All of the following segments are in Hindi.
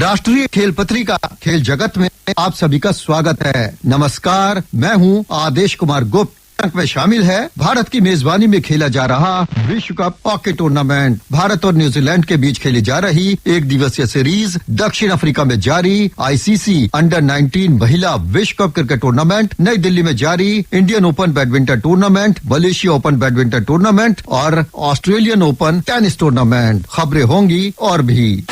राष्ट्रीय खेल पत्रिका खेल जगत में आप सभी का स्वागत है। नमस्कार, मैं हूं आदेश कुमार गुप्त। में शामिल है भारत की मेजबानी में खेला जा रहा विश्व कप हॉकी टूर्नामेंट। भारत और न्यूजीलैंड के बीच खेली जा रही एक दिवसीय सीरीज दक्षिण अफ्रीका में जारी आईसीसी अंडर 19 महिला विश्व कप क्रिकेट टूर्नामेंट, नई दिल्ली में जारी Indian open badminton tournament, Malaysia open badminton tournament और ऑस्ट्रेलियन ओपन टेनिस टूर्नामेंट। खबरें होंगी और भी।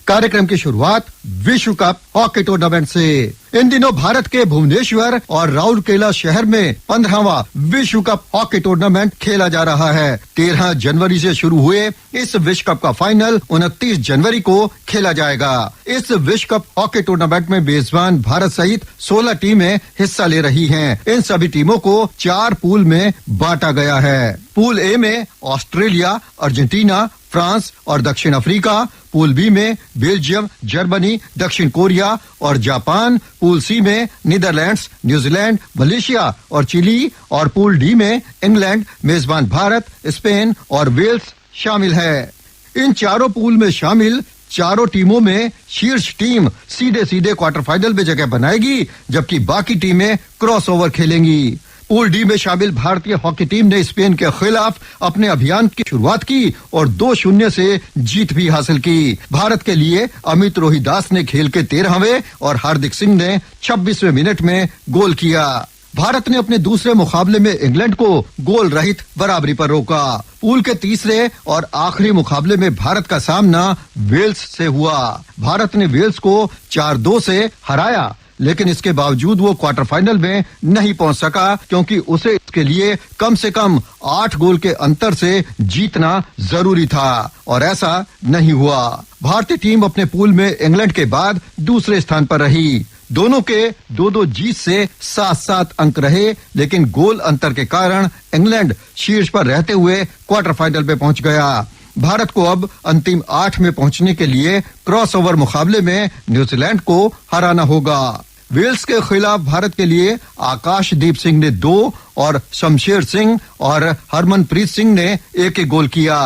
कार्यक्रम की शुरुआत विश्व कप हॉकी टूर्नामेंट से। इन दिनों भारत के भुवनेश्वर और राउरकेला शहर में 15वां विश्व कप हॉकी टूर्नामेंट खेला जा रहा है। 13 जनवरी से शुरू हुए इस विश्व कप का फाइनल 29 जनवरी को खेला जाएगा। इस विश्व कप हॉकी टूर्नामेंट में मेजबान भारत सहित 16 टीमें हिस्सा ले रही हैं। इन सभी टीमों को 4 पूल में बांटा गया है। पूल ए में ऑस्ट्रेलिया, अर्जेंटीना, फ्रांस और दक्षिण अफ्रीका। पूल बी में बेल्जियम, जर्मनी, दक्षिण कोरिया और जापान। पूल सी में नीदरलैंड्स, न्यूजीलैंड, मलेशिया और चिली। और पूल डी में इंग्लैंड, मेजबान भारत, स्पेन और वेल्स शामिल है। इन चारों पूल में शामिल चारों टीमों में शीर्ष टीम सीधे क्वार्टर फाइनल में जगह बनाएगी, जबकि बाकी टीमें क्रॉसओवर खेलेंगी। पूल डी में शामिल भारतीय हॉकी टीम ने स्पेन के खिलाफ अपने अभियान की शुरुआत की और 2-0 से जीत भी हासिल की। भारत के लिए अमित रोहिदास ने खेल के 13वें और हार्दिक सिंह ने 26वें मिनट में गोल किया। भारत ने अपने दूसरे मुकाबले में इंग्लैंड को गोल रहित बराबरी पर रोका। पूल के तीसरे और आखिरी मुकाबले में भारत का सामना वेल्स से हुआ। भारत ने वेल्स को 4-2 से हराया, लेकिन इसके बावजूद वो क्वार्टर फाइनल में नहीं पहुंच सका, क्योंकि उसे इसके लिए कम से कम 8 गोल के अंतर से जीतना जरूरी था और ऐसा नहीं हुआ। भारतीय टीम अपने पूल में इंग्लैंड के बाद दूसरे स्थान पर रही। दोनों के 2-2 जीत से 7-7 अंक रहे, लेकिन गोल अंतर के कारण इंग्लैंड शीर्ष पर रहते हुए क्वार्टर फाइनल में पहुंच गया। भारत को अब अंतिम 8 में पहुंचने के लिए क्रॉसओवर मुकाबले में न्यूजीलैंड को हराना होगा। वेल्स के खिलाफ भारत के लिए आकाशदीप सिंह ने 2 और शमशेर सिंह और हरमनप्रीत सिंह ने 1 गोल किया।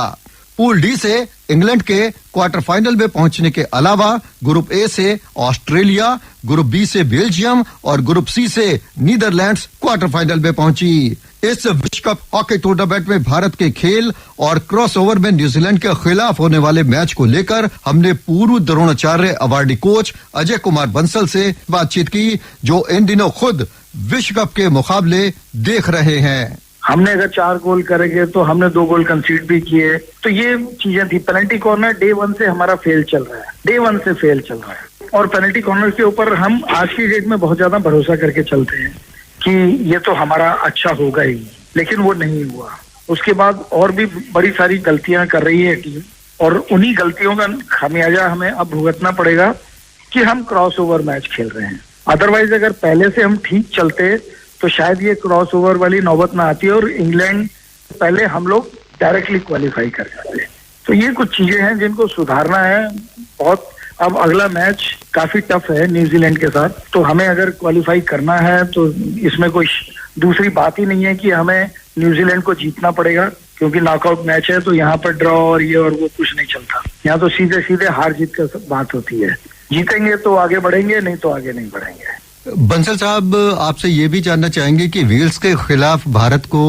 पूल डी से इंग्लैंड के क्वार्टर फाइनल में पहुंचने के अलावा ग्रुप ए से ऑस्ट्रेलिया, ग्रुप बी से बेल्जियम और ग्रुप सी से नीदरलैंड्स क्वार्टर फाइनल में पहुंची। इस विश्व कप हॉकी टूर्नामेंट में भारत के खेल और क्रॉसओवर में न्यूजीलैंड के खिलाफ होने वाले मैच को लेकर हमने पूर्व द्रोणाचार्य अवार्डी कोच अजय कुमार बंसल से बातचीत की, जो इन दिनों खुद विश्व कप के मुकाबले देख रहे हैं। हमने अगर 4 गोल करेंगे तो हमने 2 गोल कंसीड भी किए, तो ये चीजें थी। पेनल्टी कॉर्नर डे 1 से हमारा फेल चल रहा है, डे 1 से फेल चल रहा है। और पेनल्टी कॉर्नर के ऊपर हम आज की डेट में बहुत ज्यादा भरोसा करके चलते हैं कि ये तो हमारा अच्छा होगा ही, लेकिन वो नहीं हुआ। उसके बाद और भी बड़ी सारी गलतियां कर रही है टीम, और उन्हीं गलतियों का खामियाजा हमें अब भुगतना पड़ेगा कि हम क्रॉसओवर मैच खेल रहे हैं। अदरवाइज अगर पहले से हम ठीक चलते तो शायद ये क्रॉसओवर वाली नौबत ना आती और इंग्लैंड पहले हम लोग डायरेक्टली क्वालिफाई कर जाते। तो ये कुछ चीजें हैं जिनको सुधारना है बहुत। अब अगला मैच काफी टफ है न्यूजीलैंड के साथ, तो हमें अगर क्वालिफाई करना है तो इसमें कोई दूसरी बात ही नहीं है कि हमें न्यूजीलैंड को जीतना पड़ेगा, क्योंकि नॉकआउट मैच है। तो यहाँ पर ड्रॉ और ये और वो कुछ नहीं चलता। यहाँ तो सीधे सीधे हार जीत का बात होती है। जीतेंगे तो आगे बढ़ेंगे, नहीं तो आगे नहीं बढ़ेंगे। बंसल साहब, आपसे ये भी जानना चाहेंगे कि वेल्स के खिलाफ भारत को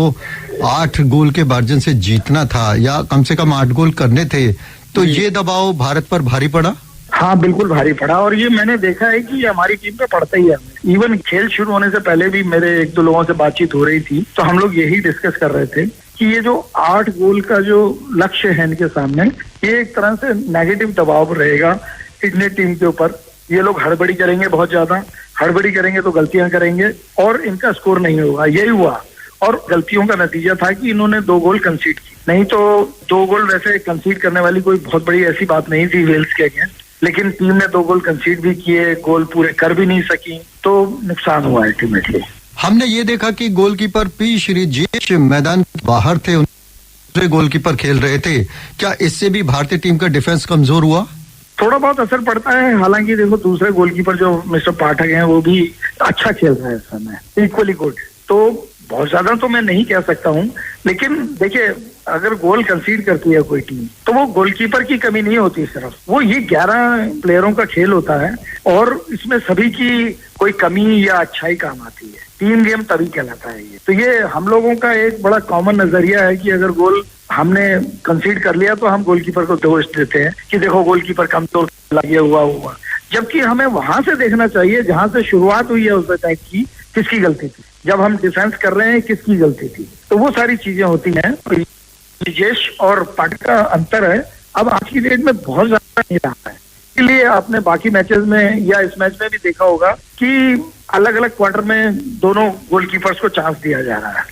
8 गोल के मार्जिन से जीतना था, या कम से कम 8 गोल करने थे, तो ये दबाव भारत पर भारी पड़ा? हाँ, बिल्कुल भारी पड़ा। और ये मैंने देखा है कि हमारी टीम पे पड़ता ही है। इवन खेल शुरू होने से पहले भी मेरे 1-2 लोगों से बातचीत हो रही थी, तो हम लोग यही डिस्कस कर रहे थे कि ये जो 8 गोल का जो लक्ष्य है इनके सामने, ये एक तरह से नेगेटिव दबाव रहेगा इंडियन टीम के ऊपर। ये लोग हड़बड़ी करेंगे, बहुत ज्यादा हड़बड़ी करेंगे तो गलतियां करेंगे और इनका स्कोर नहीं होगा। यही हुआ, और गलतियों का नतीजा था कि इन्होंने 2 गोल कंसीड की। नहीं तो 2 गोल वैसे कंसीड करने वाली कोई बहुत बड़ी ऐसी बात नहीं थी वेल्स के अगेंस्ट, लेकिन टीम ने 2 गोल कंसीड भी किए, गोल पूरे कर भी नहीं सकी, तो नुकसान हुआ अल्टीमेटली। हमने ये देखा कि गोलकीपर पी श्रीजेश मैदान बाहर थे, दूसरे गोलकीपर खेल रहे थे। क्या इससे भी भारतीय टीम का डिफेंस कमजोर हुआ? थोड़ा बहुत असर पड़ता है। हालांकि देखो, दूसरे गोलकीपर जो मिस्टर पाठक हैं वो भी अच्छा खेल रहे हैं इस समय, इक्वली गुड। तो बहुत ज्यादा तो मैं नहीं कह सकता हूँ, लेकिन देखिए अगर गोल कंसीड करती है कोई टीम तो वो गोलकीपर की कमी नहीं होती, सिर्फ वो ये 11 प्लेयरों का खेल होता है और इसमें सभी की कोई कमी या अच्छाई काम आती है। टीम गेम तभी कहलाता है ये। तो ये हम लोगों का एक बड़ा कॉमन नजरिया है कि अगर गोल हमने कंसीड कर लिया तो हम गोलकीपर को दोष देते हैं कि देखो गोलकीपर कमजोर लगे हुआ, जबकि हमें वहां से देखना चाहिए जहां से शुरुआत हुई है उस अटैक की, किसकी गलती थी, जब हम डिफेंस कर रहे हैं किसकी गलती थी। तो वो सारी चीजें होती हैं। ब्रिजेश और पाठक का अंतर है अब आज की डेट में बहुत ज्यादा नहीं रहा है, इसलिए आपने बाकी मैचेस में या इस मैच में भी देखा होगा कि अलग अलग क्वार्टर में दोनों गोलकीपर्स को चांस दिया जा रहा है।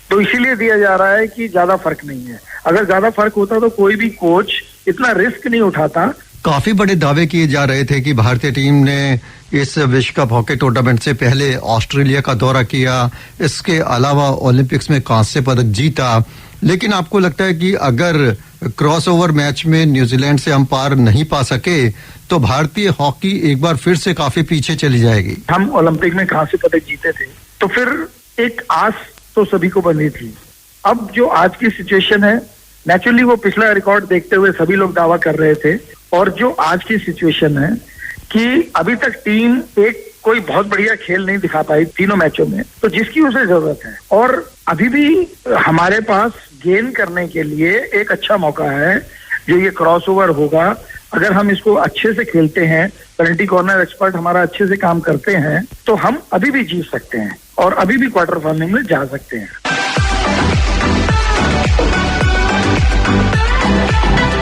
तो इसीलिए दिया जा रहा है कि ज्यादा फर्क नहीं है। अगर ज्यादा फर्क होता तो कोई भी कोच इतना रिस्क नहीं उठाता। काफी बड़े दावे किए जा रहे थे कि भारतीय टीम ने इस विश्व कप हॉकी टूर्नामेंट से पहले ऑस्ट्रेलिया का दौरा किया, इसके अलावा ओलंपिक्स में कांस्य पदक जीता, लेकिन आपको लगता है कि अगर क्रॉसओवर मैच में न्यूजीलैंड से हम पार नहीं पा सके तो भारतीय हॉकी एक बार फिर से काफी पीछे चली जाएगी? हम ओलंपिक में कांस्य पदक जीते थे तो फिर एक आस तो सभी को बनी थी। अब जो आज की सिचुएशन है, नेचुरली वो पिछला रिकॉर्ड देखते हुए सभी लोग दावा कर रहे थे, और जो आज की सिचुएशन है कि अभी तक टीम एक कोई बहुत बढ़िया खेल नहीं दिखा पाई तीनों मैचों में, तो जिसकी उसे जरूरत है। और अभी भी हमारे पास गेन करने के लिए एक अच्छा मौका है जो ये क्रॉसओवर होगा। अगर हम इसको अच्छे से खेलते हैं, पेनल्टी कॉर्नर एक्सपर्ट हमारा अच्छे से काम करते हैं, तो हम अभी भी जीत सकते हैं और अभी भी क्वार्टर फाइनल में जा सकते हैं।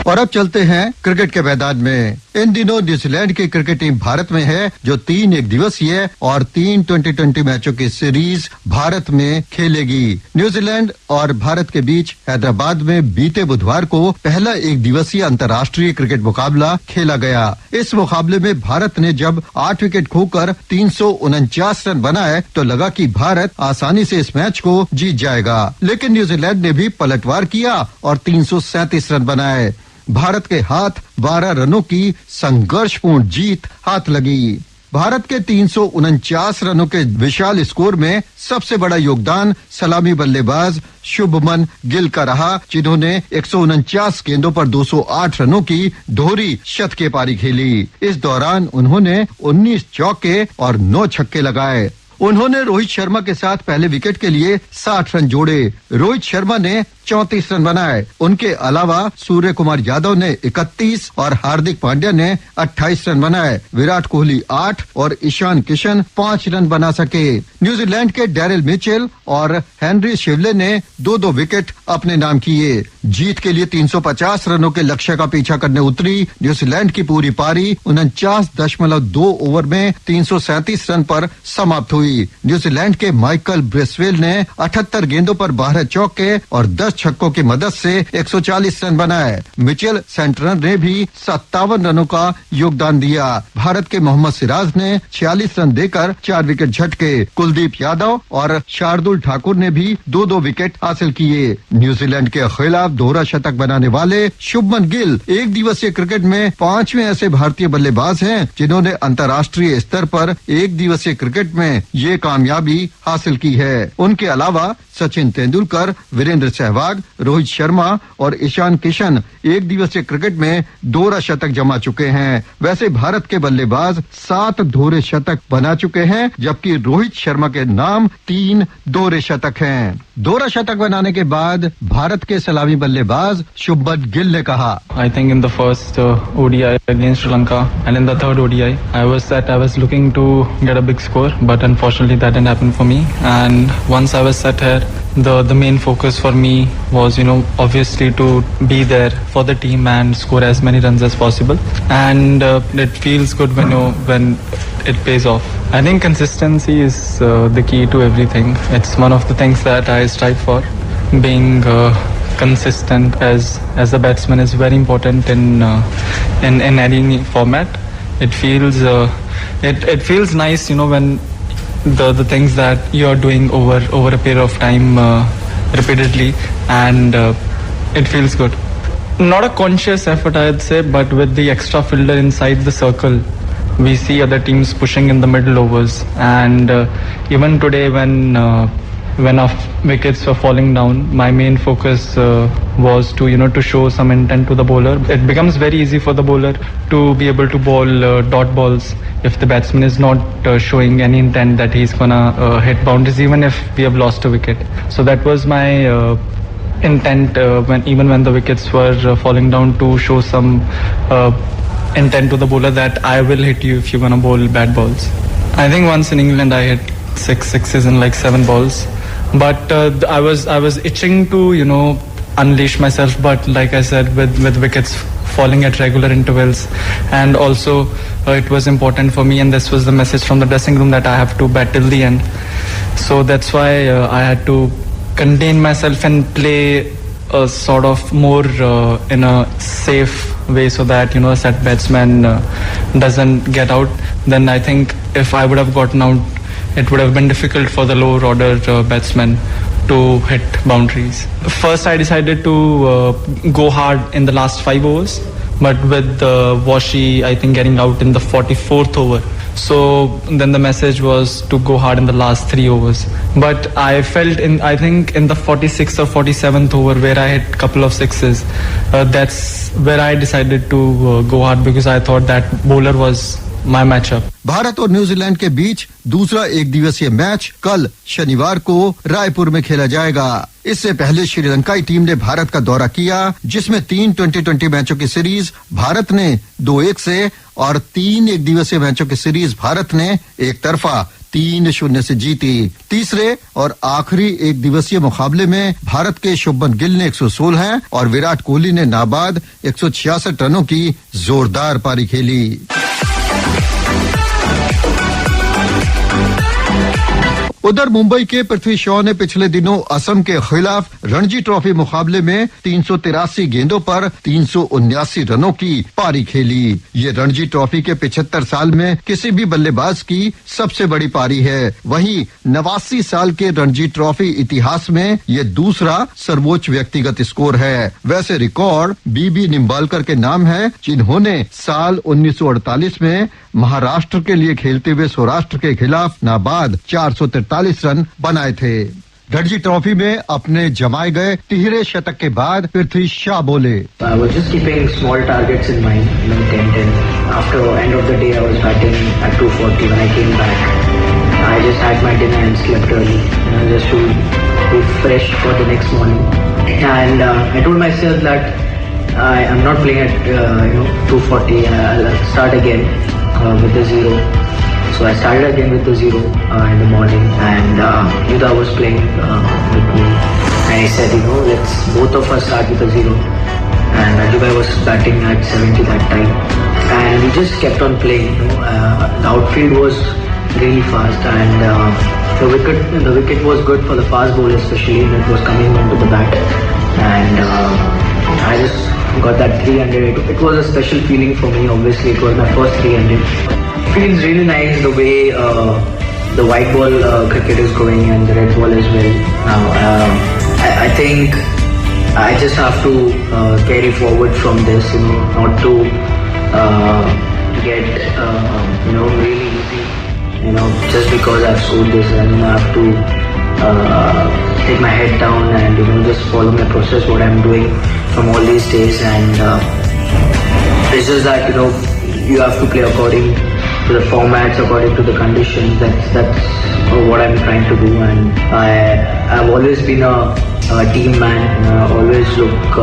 और अब चलते हैं क्रिकेट के मैदान में। इन दिनों न्यूजीलैंड की क्रिकेट टीम भारत में है जो 3 एक दिवसीय और 3 2020 मैचों की सीरीज भारत में खेलेगी। न्यूजीलैंड और भारत के बीच हैदराबाद में बीते बुधवार को पहला एक दिवसीय अंतर्राष्ट्रीय क्रिकेट मुकाबला खेला गया। इस मुकाबले में भारत ने जब 8 विकेट खोकर 349 रन बनाए तो लगा कि भारत आसानी से इस मैच को जीत जाएगा, लेकिन न्यूजीलैंड ने भी पलटवार किया और 337 रन बनाए। भारत के हाथ 12 रनों की संघर्षपूर्ण जीत हाथ लगी। भारत के 349 रनों के विशाल स्कोर में सबसे बड़ा योगदान सलामी बल्लेबाज शुभमन गिल का रहा, जिन्होंने 149 गेंदों पर 208 रनों की दोहरी शतकीय पारी खेली। इस दौरान उन्होंने 19 चौके और 9 छक्के लगाए। उन्होंने रोहित शर्मा के साथ पहले विकेट के लिए 60 रन जोड़े। रोहित शर्मा ने 34 रन बनाए। उनके अलावा सूर्य कुमार यादव ने 31 और हार्दिक पांड्या ने 28 रन बनाए। विराट कोहली 8 और ईशान किशन 5 रन बना सके। न्यूजीलैंड के डैरिल मिचेल और हेनरी शिवले ने 2-2 विकेट अपने नाम किए। जीत के लिए 350 रनों के लक्ष्य का पीछा करने उतरी न्यूजीलैंड की पूरी पारी 49.2 ओवर में 337 रन पर समाप्त हुई। न्यूजीलैंड के माइकल ब्रेसवेल ने 78 गेंदों पर 12 चौके और 10 छक्कों की मदद से 140 रन बनाए। मिचेल सेंटनर ने भी 57 रनों का योगदान दिया। भारत के मोहम्मद सिराज ने 46 रन देकर 4 विकेट झटके। कुलदीप यादव और शार्दुल ठाकुर ने भी 2-2 विकेट हासिल किए। न्यूजीलैंड के खिलाफ दोहरा शतक बनाने वाले शुभमन गिल एक दिवसीय क्रिकेट में 5वें ऐसे भारतीय बल्लेबाज हैं जिन्होंने अंतर्राष्ट्रीय स्तर पर एक दिवसीय क्रिकेट में ये कामयाबी हासिल की है। उनके अलावा सचिन तेंदुलकर, वीरेंद्र सहवाग, रोहित शर्मा और ईशान किशन एक दिवसीय क्रिकेट में दोहरा शतक जमा चुके हैं। वैसे भारत के बल्लेबाज 7 दोहरे शतक बना चुके हैं, जबकि रोहित शर्मा के नाम 3 दोहरे शतक हैं। दोहरा शतक बनाने के बाद भारत के सलामी बल्लेबाज शुभमन गिल ने कहा, I think in the first ODI against Sri Lanka and in the third ODI, I was looking to get a big score, but unfortunately that didn't happen for me. And once I was set here, the main focus for me was, obviously to be there for the team and score as many runs as possible. And it feels good when it pays off. I think consistency is the key to everything. It's one of the things that I strive for. Being consistent as a batsman is very important in any format. It feels nice, when the things that you're doing over a period of time repeatedly, and it feels good. Not a conscious effort, I'd say, but with the extra fielder inside the circle, we see other teams pushing in the middle overs. And even today when when our wickets were falling down, my main focus was to to show some intent to the bowler. It becomes very easy for the bowler to be able to bowl dot balls if the batsman is not showing any intent that he's gonna hit boundaries, even if we have lost a wicket. So that was my intent when the wickets were falling down, to show some intent to the bowler that I will hit you if you're gonna bowl bad balls. I think once in England I hit 6 sixes in like 7 balls, but I was itching to unleash myself, but like I said, with wickets falling at regular intervals, and also it was important for me, and this was the message from the dressing room, that I have to bat till the end. So that's why I had to contain myself and play a sort of more in a safe way, so that a set batsman doesn't get out. Then I think if I would have gotten out, it would have been difficult for the lower order batsmen to hit boundaries. First, I decided to go hard in the last 5 overs, but with Washi, I think, getting out in the 44th over. So then the message was to go hard in the last 3 overs. But I felt I think in the 46th or 47th over, where I hit a couple of sixes, that's where I decided to go hard, because I thought that bowler was my matchup. Bharat और न्यूजीलैंड के बीच दूसरा एक दिवसीय मैच कल शनिवार को रायपुर में खेला जाएगा। इससे पहले श्रीलंकाई टीम ने भारत का दौरा किया, जिसमें 3 2020 मैचों की सीरीज भारत ने 2-1 से और 3 एक दिवसीय मैचों की सीरीज भारत ने एक तरफा 3-0 से जीती। तीसरे और आखिरी एक दिवसीय मुकाबले में भारत के शुभमन गिल ने 116 और विराट कोहली ने नाबाद 166 रनों की जोरदार पारी खेली। उधर मुंबई के पृथ्वी शॉ ने पिछले दिनों असम के खिलाफ रणजी ट्रॉफी मुकाबले में 383 गेंदों पर 379 रनों की पारी खेली। ये रणजी ट्रॉफी के 75 साल में किसी भी बल्लेबाज की सबसे बड़ी पारी है। वहीं 89 साल के रणजी ट्रॉफी इतिहास में ये दूसरा सर्वोच्च व्यक्तिगत स्कोर है। वैसे रिकॉर्ड बीबी निम्बालकर के नाम है, जिन्होंने साल 1948 में महाराष्ट्र के लिए खेलते हुए सौराष्ट्र के खिलाफ नाबाद 443 रन बनाए थे। रणजी ट्रॉफी में अपने जमाए गए तिहरे शतक के बाद पृथ्वी शॉ बोले, I was just keeping small targets in mind, 10-10. After end of the day, I was batting at 240 when I came back. I just had my dinner and slept early, just to be fresh for the next morning. And I told myself that I am not playing at 240. I'll start again with the 0. So I started again with the 0 in the morning, and Yuda was playing with me, and he said, let's both of us start with a 0. And Rajubai was batting at 70 that time, and we just kept on playing. The outfield was really fast, and the wicket was good for the fast bowler, especially when it was coming onto the bat. And I just got that 300. It was a special feeling for me. Obviously, it was my first 300. Feels really nice the way the white ball cricket is going and the red ball as well. Now, I think I just have to carry forward from this, not to get really easy, just because I've scored this. I have to take my head down and just follow my process, what I'm doing from all these days, and it's just that you have to play according to the formats, according to the conditions. That's what I'm trying to do, and I've always been a team man, always look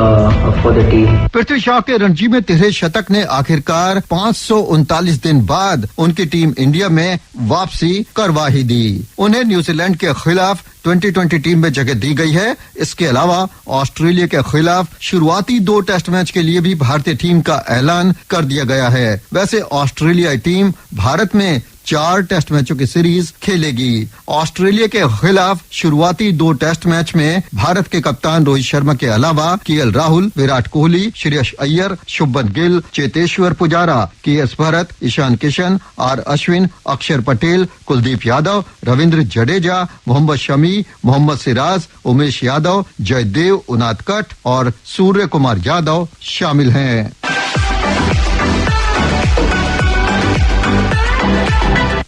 for the team. Prithvi Shaw के रणजी में तिहरे शतक ने आखिरकार 539 दिन बाद उनकी टीम इंडिया में वापसी करवा ही दी। उन्हें न्यूजीलैंड के खिलाफ 2020 टीम में जगह दी गई है। इसके अलावा ऑस्ट्रेलिया के खिलाफ शुरुआती 2 टेस्ट मैच के लिए भी भारतीय टीम का ऐलान कर दिया गया है। वैसे ऑस्ट्रेलियाई टीम भारत में 4 टेस्ट मैचों की सीरीज खेलेगी। ऑस्ट्रेलिया के खिलाफ शुरुआती 2 टेस्ट मैच में भारत के कप्तान रोहित शर्मा के अलावा KL Rahul, Virat Kohli, Shreyas Iyer, Shubman Gill, Cheteshwar Pujara, KS Bharat, Ishan Kishan, R Ashwin, Axar Patel, Kuldeep Yadav, Ravindra Jadeja, Mohammed Shami, Mohammad Siraj, Umesh Yadav, Jaydev Unadkat और सूर्य कुमार यादव शामिल हैं।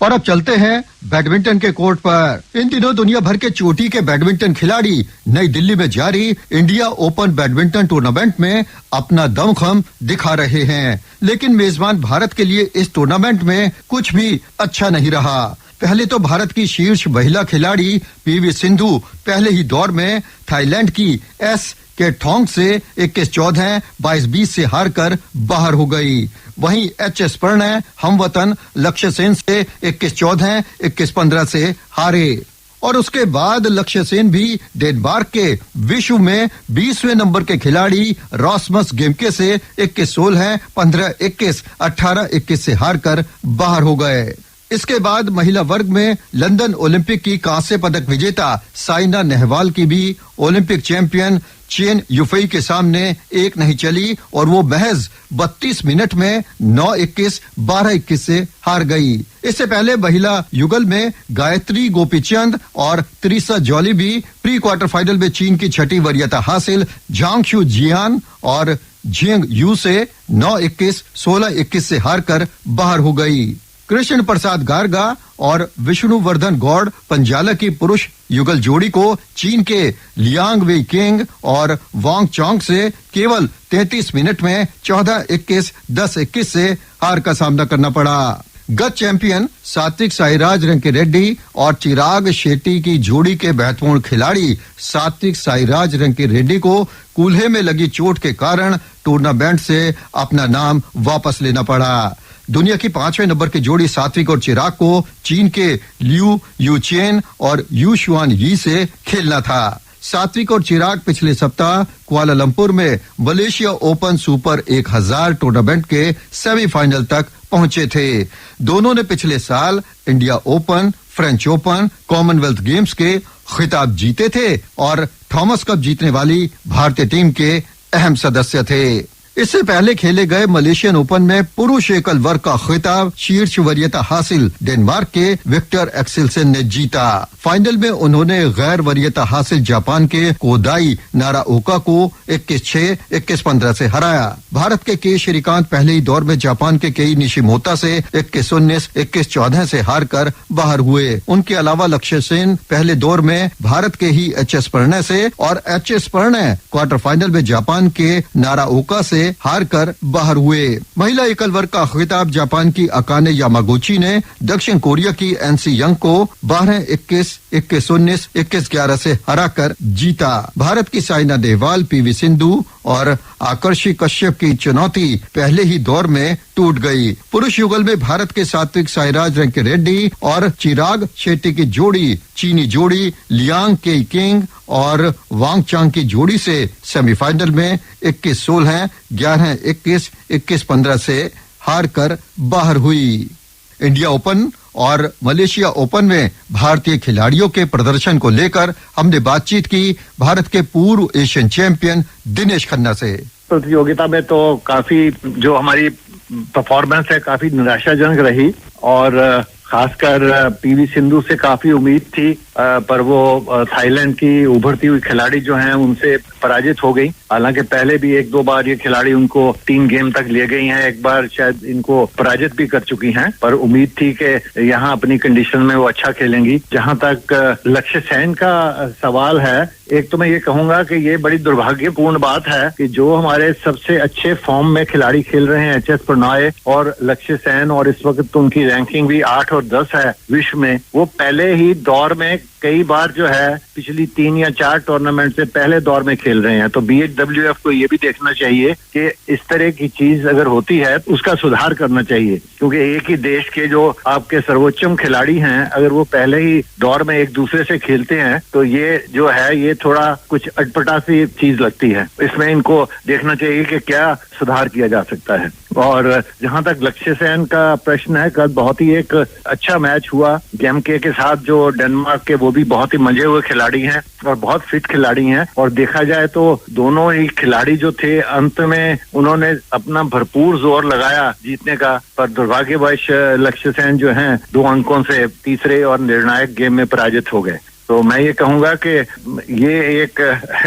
और अब चलते हैं बैडमिंटन के कोर्ट पर। इन दिनों दुनिया भर के चोटी के बैडमिंटन खिलाड़ी नई दिल्ली में जारी इंडिया ओपन बैडमिंटन टूर्नामेंट में अपना दमखम दिखा रहे हैं, लेकिन मेजबान भारत के लिए इस टूर्नामेंट में कुछ भी अच्छा नहीं रहा। पहले तो भारत की शीर्ष महिला खिलाड़ी पीवी सिंधु पहले ही दौर में थाईलैंड की एस के ठोंग से 21-14, 22-20 से हारकर बाहर हो गई। वहीं एच.एस. प्रणय हमवतन लक्ष्य सेन से 21-14, 21-15 से हारे और उसके बाद लक्ष्य सेन भी डेनमार्क के विश्व में 20वें नंबर के खिलाड़ी रॉसमस गेमके से 21-16, 15-21, 18-21 से हारकर बाहर हो गए। इसके बाद महिला वर्ग में लंदन ओलंपिक की कांस्य पदक विजेता साइना नेहवाल की भी ओलंपिक चैंपियन चेन युफई के सामने एक नहीं चली और वो महज 32 मिनट में 9-21, 12-21 से हार गई। इससे पहले महिला युगल में गायत्री गोपीचंद और त्रिसा जॉली भी प्री क्वार्टर फाइनल में चीन की छठी वरीयता हासिल झांगशू जियान और जियांग यू से 9-21, 16-21 से हारकर बाहर हो गई। कृष्ण प्रसाद गारगा और विष्णुवर्धन गौड़ पंजाला की पुरुष युगल जोड़ी को चीन के लियांग वेई किंग और वांग चोंग से केवल 33 मिनट में 14-21, 10-21 से हार का सामना करना पड़ा। गत चैंपियन सात्विक साईराज रंकीरेड्डी और चिराग शेट्टी की जोड़ी के महत्वपूर्ण खिलाड़ी सात्विक साईराज रंकीरेड्डी को कूल्हे में लगी चोट के कारण टूर्नामेंट से अपना नाम वापस लेना पड़ा। दुनिया की 5वें नंबर की जोड़ी सात्विक और चिराग को चीन के लियू यूचेन और यू शुआन यी से खेलना था। सात्विक और चिराग पिछले सप्ताह कुआलालंपुर में मलेशिया ओपन सुपर 1000 टूर्नामेंट के सेमीफाइनल तक पहुंचे थे। दोनों ने पिछले साल India open, French open, Commonwealth games के खिताब जीते थे और थॉमस कप जीतने वाली भारतीय टीम के अहम सदस्य थे। इससे पहले खेले गए मलेशियन ओपन में पुरुष एकल वर्ग का खिताब शीर्ष वरीयता हासिल डेनमार्क के विक्टर एक्सेल्सन ने जीता। फाइनल में उन्होंने गैर वरीयता हासिल जापान के कोदाई नाराओका को 21-6, 21-15 से हराया। भारत के श्रीकांत पहले ही दौर में जापान के केई निशिमोता से 21-19, 21-14 से हारकर बाहर हुए। उनके अलावा लक्ष्य सेन पहले दौर में भारत के ही एच.एस. प्रणय से और एच.एस. प्रणय क्वार्टर फाइनल में जापान के नाराओका से हारकर बाहर हुए। महिला एकल वर्ग का खिताब जापान की अकाने यामागुची ने दक्षिण कोरिया की एनसी यंग को 12-21, 21-19, 21-11 से हराकर जीता। भारत की साइना नेहवाल, पीवी सिंधु और आकर्षी कश्यप की चुनौती पहले ही दौर में टूट गई। पुरुष युगल में भारत के सात्विक साईराज रंकीरेड्डी और चिराग शेट्टी की जोड़ी चीनी जोड़ी लियांग के किंग और वांग चांग की जोड़ी से सेमीफाइनल में 21-16, 11-21, 21-15 से हारकर बाहर हुई। इंडिया ओपन और मलेशिया ओपन में भारतीय खिलाड़ियों के प्रदर्शन को लेकर हमने बातचीत की भारत के पूर्व एशियन चैंपियन दिनेश खन्ना से। प्रतियोगिता में तो काफी जो हमारी परफॉर्मेंस है काफी निराशाजनक रही और खासकर पीवी सिंधु से काफी उम्मीद थी, पर वो थाईलैंड की उभरती हुई खिलाड़ी जो हैं उनसे पराजित हो गई। हालांकि पहले भी 1-2 बार ये खिलाड़ी उनको 3 गेम तक ले गई हैं, एक बार शायद इनको पराजित भी कर चुकी हैं, पर उम्मीद थी कि यहाँ अपनी कंडीशन में वो अच्छा खेलेंगी। जहां तक लक्ष्य सेन का सवाल है, एक तो मैं ये कहूंगा कि ये बड़ी दुर्भाग्यपूर्ण बात है कि जो हमारे सबसे अच्छे फॉर्म में खिलाड़ी खेल रहे हैं एच.एस. प्रणय और लक्ष्य सेन, और इस वक्त तो उनकी रैंकिंग भी 8 और 10 है विश्व में, वो पहले ही दौर में कई बार जो है पिछली 3 या 4 टूर्नामेंट से पहले दौर में खेल रहे हैं। तो BHWF को ये भी देखना चाहिए कि इस तरह की चीज अगर होती है उसका सुधार करना चाहिए, क्योंकि एक ही देश के जो आपके सर्वोच्चम खिलाड़ी हैं अगर वो पहले ही दौर में एक दूसरे से खेलते हैं तो ये जो है ये थोड़ा कुछ अटपटा सी चीज लगती है। इसमें इनको देखना चाहिए कि क्या सुधार किया जा सकता है। और जहां तक लक्ष्य सेन का प्रश्न है, कल बहुत ही एक अच्छा मैच हुआ गेमके के साथ, जो डेनमार्क के वो भी बहुत ही मजे हुए खिलाड़ी हैं और बहुत फिट खिलाड़ी हैं। और देखा जाए तो दोनों ही खिलाड़ी जो थे अंत में उन्होंने अपना भरपूर जोर लगाया जीतने का, पर दुर्भाग्यवश लक्ष्य सेन जो हैं 2 अंकों से तीसरे और निर्णायक गेम में पराजित हो गए। तो मैं ये कहूंगा कि ये एक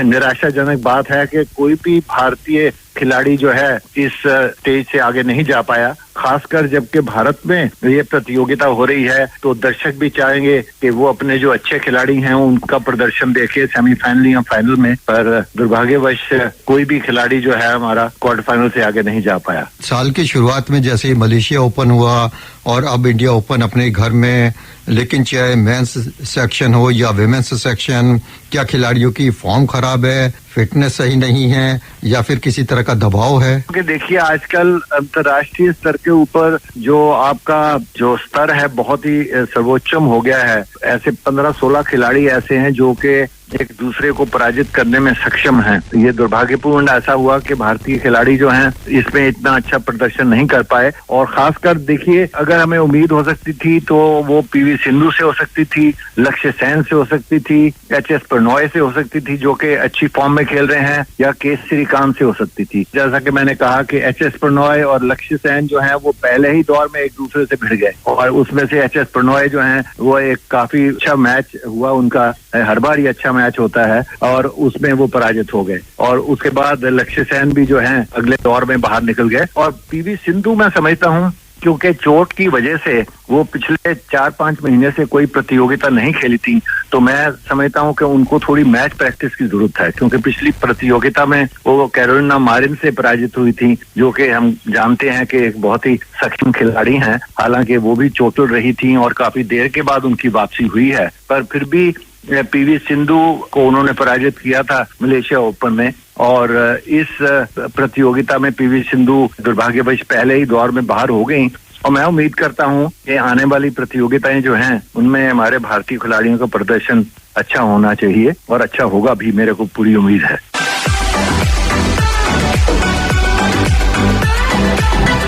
निराशाजनक बात है कि कोई भी भारतीय खिलाड़ी जो है इस स्टेज से आगे नहीं जा पाया। खासकर जबकि भारत में ये प्रतियोगिता हो रही है तो दर्शक भी चाहेंगे कि वो अपने जो अच्छे खिलाड़ी हैं उनका प्रदर्शन देखे सेमीफाइनल या फाइनल में, पर दुर्भाग्यवश कोई भी खिलाड़ी जो है हमारा क्वार्टर फाइनल से आगे नहीं जा पाया। साल की शुरुआत में जैसे मलेशिया ओपन हुआ और अब इंडिया ओपन अपने घर में, लेकिन चाहे मेंस सेक्शन हो या विमेंस सेक्शन, क्या खिलाड़ियों की फॉर्म खराब है, फिटनेस सही नहीं है या फिर किसी तरह का दबाव है? क्योंकि देखिए आजकल अंतर्राष्ट्रीय स्तर के ऊपर जो आपका जो स्तर है बहुत ही सर्वोच्चम हो गया है। ऐसे 15-16 खिलाड़ी ऐसे हैं जो कि एक दूसरे को पराजित करने में सक्षम हैं। ये दुर्भाग्यपूर्ण ऐसा हुआ कि भारतीय खिलाड़ी जो हैं इसमें इतना अच्छा प्रदर्शन नहीं कर पाए। और खासकर देखिए अगर हमें उम्मीद हो सकती थी तो वो पीवी सिंधु से हो सकती थी, लक्ष्य सेन से हो सकती थी, एच.एस. प्रणॉय से हो सकती थी जो कि अच्छी फॉर्म में खेल रहे हैं, या के श्रीकांत से हो सकती थी। जैसा कि मैंने कहा कि एच.एस. प्रणॉय और लक्ष्य सेन जो है वो पहले ही दौर में एक दूसरे से भिड़ गए और उसमें से एच.एस. प्रणॉय जो है वो एक काफी अच्छा मैच हुआ उनका, हर बार ही अच्छा मैच होता है और उसमें वो पराजित हो गए। और उसके बाद लक्ष्य सेन भी जो है अगले दौर में बाहर निकल गए। और पीवी सिंधु मैं समझता हूँ क्योंकि चोट की वजह से वो पिछले 4-5 महीने से कोई प्रतियोगिता नहीं खेली थी, तो मैं समझता हूं कि उनको थोड़ी मैच प्रैक्टिस की जरूरत है। क्योंकि पिछली प्रतियोगिता में वो कैरोलिना मारिन से पराजित हुई थी जो कि हम जानते हैं कि एक बहुत ही सक्षम खिलाड़ी हैं। हालांकि वो भी चोटिल रही थी और काफी देर के बाद उनकी वापसी हुई है, पर फिर भी पीवी सिंधु को उन्होंने पराजित किया था मलेशिया ओपन में। और इस प्रतियोगिता में पीवी सिंधु दुर्भाग्यवश पहले ही दौर में बाहर हो गई। और मैं उम्मीद करता हूं कि आने वाली प्रतियोगिताएं जो हैं उनमें हमारे भारतीय खिलाड़ियों का प्रदर्शन अच्छा होना चाहिए और अच्छा होगा भी, मेरे को पूरी उम्मीद है।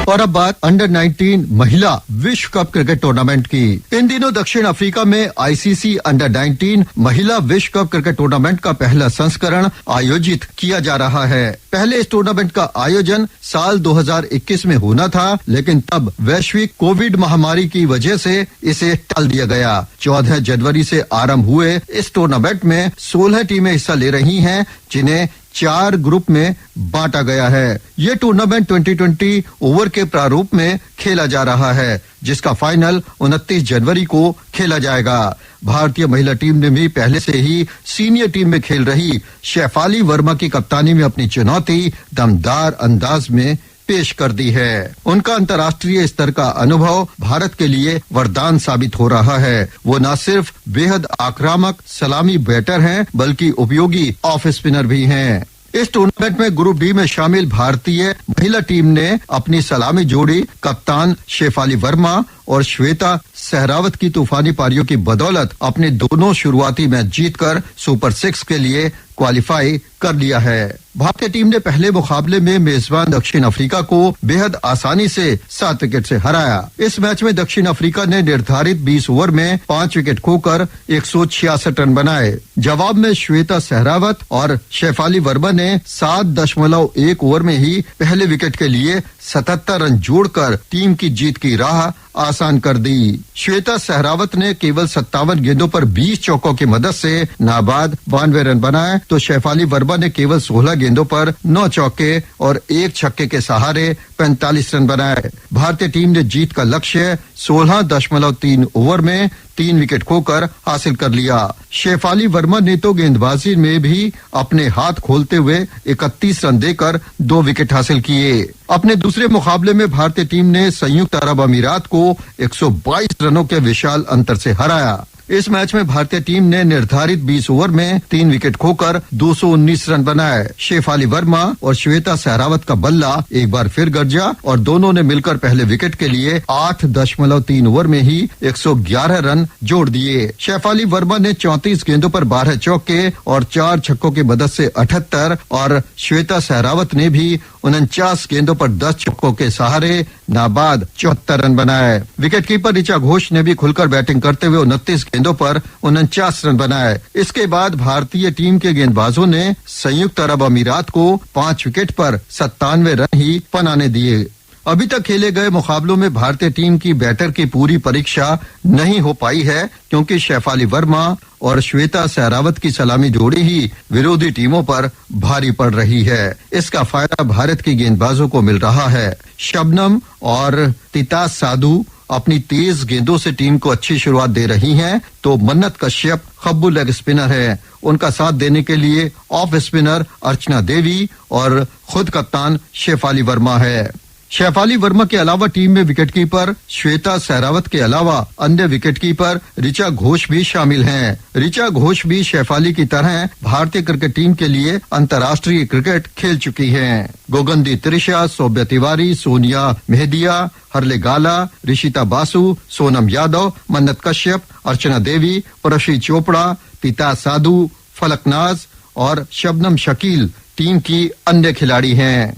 और अब बात अंडर 19 महिला विश्व कप क्रिकेट टूर्नामेंट की। इन दिनों दक्षिण अफ्रीका में आईसीसी अंडर 19 महिला विश्व कप क्रिकेट टूर्नामेंट का पहला संस्करण आयोजित किया जा रहा है। पहले इस टूर्नामेंट का आयोजन साल 2021 में होना था, लेकिन तब वैश्विक कोविड महामारी की वजह से इसे टाल दिया गया। 14 जनवरी से आरंभ हुए इस टूर्नामेंट में 16 टीमें हिस्सा ले रही हैं, जिन्हें 4 ग्रुप में बांटा गया है। ये टूर्नामेंट 2020 ओवर के प्रारूप में खेला जा रहा है, जिसका फाइनल 29 जनवरी को खेला जाएगा। भारतीय महिला टीम ने भी पहले से ही सीनियर टीम में खेल रही शेफाली वर्मा की कप्तानी में अपनी चुनौती दमदार अंदाज में पेश कर दी है। उनका अंतर्राष्ट्रीय स्तर का अनुभव भारत के लिए वरदान साबित हो रहा है। वो न सिर्फ बेहद आक्रामक सलामी बैटर हैं, बल्कि उपयोगी ऑफ स्पिनर भी हैं। इस टूर्नामेंट में ग्रुप डी में शामिल भारतीय महिला टीम ने अपनी सलामी जोड़ी कप्तान शेफाली वर्मा और श्वेता सहरावत की तूफानी पारियों की बदौलत अपने दोनों शुरुआती मैच जीतकर सुपर 6 के लिए क्वालिफाई कर लिया है। भारतीय टीम ने पहले मुकाबले में मेजबान दक्षिण अफ्रीका को बेहद आसानी से 7 विकेट से हराया। इस मैच में दक्षिण अफ्रीका ने निर्धारित 20 ओवर में 5 विकेट खोकर 166 रन बनाए। जवाब में श्वेता सहरावत और शेफाली वर्मा ने 7.1 ओवर में ही पहले विकेट के लिए 77 रन जोड़कर टीम की जीत की राह आसान कर दी। श्वेता सहरावत ने केवल 57 गेंदों पर 20 चौकों की मदद से नाबाद 92 रन बनाए, तो शेफाली वर्मा ने केवल 16 गेंदों पर 9 चौके और 1 छक्के के सहारे 45 रन बनाए। भारतीय टीम ने जीत का लक्ष्य 16.3 ओवर में 3 विकेट खोकर हासिल कर लिया। शेफाली वर्मा ने तो गेंदबाजी में भी अपने हाथ खोलते हुए 31 रन देकर 2 विकेट हासिल किए। अपने दूसरे मुकाबले में भारतीय टीम ने संयुक्त अरब अमीरात को 122 रनों के विशाल अंतर से हराया। इस मैच में भारतीय टीम ने निर्धारित 20 ओवर में 3 विकेट खोकर 219 रन बनाए। शेफाली वर्मा और श्वेता सहरावत का बल्ला एक बार फिर गरजा और दोनों ने मिलकर पहले विकेट के लिए 8.3 ओवर में ही 111 रन जोड़ दिए। शेफाली वर्मा ने 34 गेंदों पर 12 चौके और 4 छक्कों की मदद से 78 और श्वेता सहरावत ने भी 49 गेंदों पर 10 छक्कों के सहारे नाबाद 74 रन बनाए। विकेटकीपर ऋचा घोष ने भी खुलकर बैटिंग करते हुए 29 गेंदों पर 49 रन बनाए। इसके बाद भारतीय टीम के गेंदबाजों ने संयुक्त अरब अमीरात को 5 विकेट पर 97 रन ही बनाने दिए। अभी तक खेले गए मुकाबलों में भारतीय टीम की बैटर की पूरी परीक्षा नहीं हो पाई है, क्योंकि शेफाली वर्मा और श्वेता सहरावत की सलामी जोड़ी ही विरोधी टीमों पर भारी पड़ रही है। इसका फायदा भारत की गेंदबाजों को मिल रहा है। शबनम और तितास साधु अपनी तेज गेंदों से टीम को अच्छी शुरुआत दे रही हैं, तो मन्नत कश्यप खब्बू लेग स्पिनर है। उनका साथ देने के लिए ऑफ स्पिनर अर्चना देवी और खुद कप्तान शेफाली वर्मा है। शेफाली वर्मा के अलावा टीम में विकेटकीपर श्वेता सहरावत के अलावा अन्य विकेटकीपर ऋचा घोष भी शामिल हैं। ऋचा घोष भी शेफाली की तरह भारतीय क्रिकेट टीम के लिए अंतर्राष्ट्रीय क्रिकेट खेल चुकी हैं। गोगंदी त्रिशा, सौम्या तिवारी, सोनिया मेहदिया, हरले गाला, ऋषिता बासु, सोनम यादव, मन्नत कश्यप, अर्चना देवी, परशी चोपड़ा, तिता साधु, फलकनाज और शबनम शकील टीम की अन्य खिलाड़ी हैं।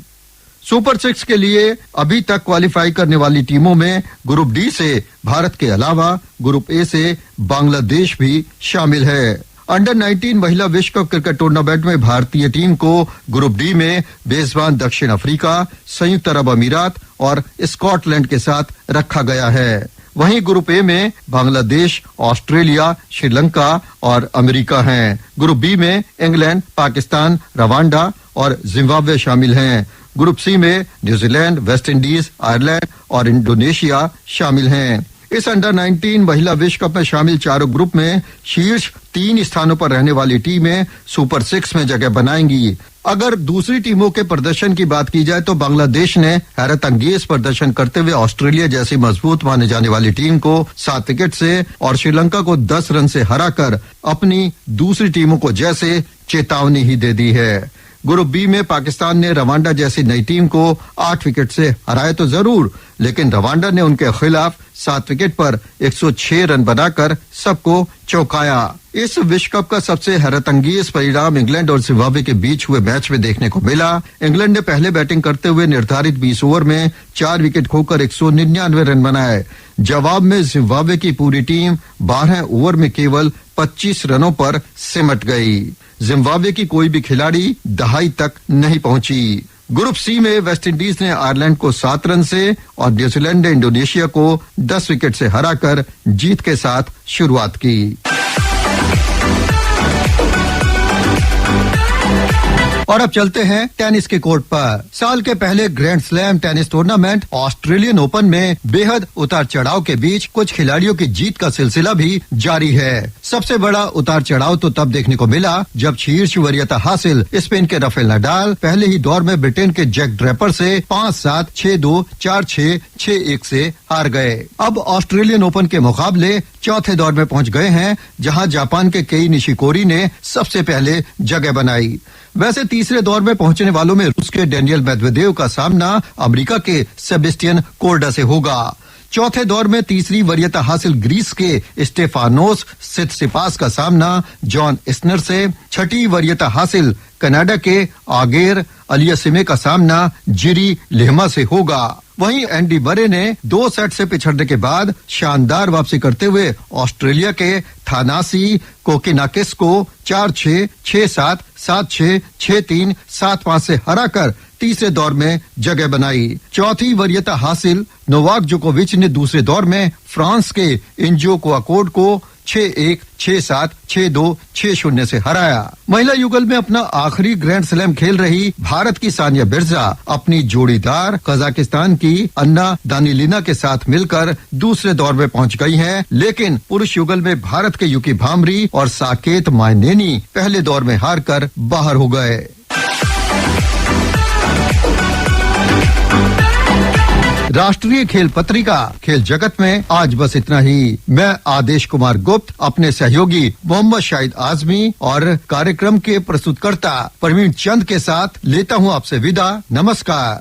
सुपर 6 के लिए अभी तक क्वालिफाई करने वाली टीमों में ग्रुप डी से भारत के अलावा ग्रुप ए से बांग्लादेश भी शामिल है। अंडर 19 महिला विश्व कप क्रिकेट टूर्नामेंट में भारतीय टीम को ग्रुप डी में मेजबान दक्षिण अफ्रीका, संयुक्त अरब अमीरात और स्कॉटलैंड के साथ रखा गया है। वहीं ग्रुप ए में बांग्लादेश, ऑस्ट्रेलिया, श्रीलंका और अमेरिका हैं। ग्रुप बी में इंग्लैंड, पाकिस्तान, रवांडा और जिम्बाब्वे शामिल हैं। ग्रुप सी में न्यूजीलैंड, वेस्ट इंडीज, आयरलैंड और इंडोनेशिया शामिल हैं। इस अंडर 19 महिला विश्व कप में शामिल चारों ग्रुप में शीर्ष 3 स्थानों पर रहने वाली टीमें सुपर 6 में जगह बनाएंगी। अगर दूसरी टीमों के प्रदर्शन की बात की जाए तो बांग्लादेश ने हैरत अंगेज प्रदर्शन करते हुए ऑस्ट्रेलिया जैसी मजबूत माने जाने वाली टीम को 7 विकेट से और श्रीलंका को 10 रन से हराकर अपनी दूसरी टीमों को जैसे चेतावनी ही दे दी है। ग्रुप बी में पाकिस्तान ने रवांडा जैसी नई टीम को 8 विकेट से हराया तो जरूर, लेकिन रवांडा ने उनके खिलाफ 7 विकेट पर 106 रन बनाकर सबको चौंकाया। इस विश्व कप का सबसे हैरतअंगेज परिणाम इंग्लैंड और जिम्बाब्वे के बीच हुए मैच में देखने को मिला। इंग्लैंड ने पहले बैटिंग करते हुए निर्धारित 20 ओवर में 4 विकेट खोकर 199 रन बनाए। जवाब में जिम्बाब्वे की पूरी टीम 12 ओवर में केवल 25 रनों पर सिमट गई। जिम्बाब्वे की कोई भी खिलाड़ी दहाई तक नहीं पहुंची। ग्रुप सी में वेस्ट इंडीज ने आयरलैंड को 7 रन से और न्यूजीलैंड ने इंडोनेशिया को 10 विकेट से हराकर जीत के साथ शुरुआत की। और अब चलते हैं टेनिस के कोर्ट पर। साल के पहले grand slam tennis tournament Australian open में बेहद उतार चढ़ाव के बीच कुछ खिलाड़ियों की जीत का सिलसिला भी जारी है। सबसे बड़ा उतार चढ़ाव तो तब देखने को मिला जब शीर्ष वरीयता हासिल स्पेन के राफेल नडाल पहले ही दौर में ब्रिटेन के जैक ड्रैपर से 5-7, 6-2, 4-6, 6-1 से हार गए। अब ऑस्ट्रेलियन ओपन के मुकाबले चौथे दौर में पहुंच गए हैं, जहां जापान के केई निशिकोरी ने सबसे पहले जगह बनाई। वैसे तीसरे दौर में पहुंचने वालों में रूस के डेनियल मेदवेदेव का सामना अमेरिका के सेबेस्टियन कोर्डा से होगा। चौथे दौर में तीसरी वरीयता हासिल ग्रीस के स्टेफानोस सिटसिपास का सामना जॉन इस्नर से, छठी वरीयता हासिल कनाडा के आगेर अलियासिमे का सामना जिरी लेहमा से होगा। वहीं एंडी मरे ने 2 सेट से पिछड़ने के बाद शानदार वापसी करते हुए ऑस्ट्रेलिया के थानासी कोकिनाकिस को 4-6, 6-7, 7-6, 6-3, 7-5 से हराकर तीसरे दौर में जगह बनाई। चौथी वरीयता हासिल नोवाक जोकोविच ने दूसरे दौर में फ्रांस के इंजो कोआकोड को 6-1, 6-7, 6-2, 6-0 से हराया। महिला युगल में अपना आखिरी ग्रैंड स्लैम खेल रही भारत की सानिया मिर्जा अपनी जोड़ीदार कजाकिस्तान की अन्ना दानिलिना के साथ मिलकर दूसरे दौर में पहुंच गई हैं, लेकिन पुरुष युगल में भारत के युकी भामरी और साकेत मायनेनी पहले दौर में हारकर बाहर हो गए। राष्ट्रीय खेल पत्रिका खेल जगत में आज बस इतना ही। मैं आदेश कुमार गुप्त अपने सहयोगी मोहम्मद शाहिद आजमी और कार्यक्रम के प्रस्तुतकर्ता प्रवीण चंद के साथ लेता हूं आपसे विदा। नमस्कार।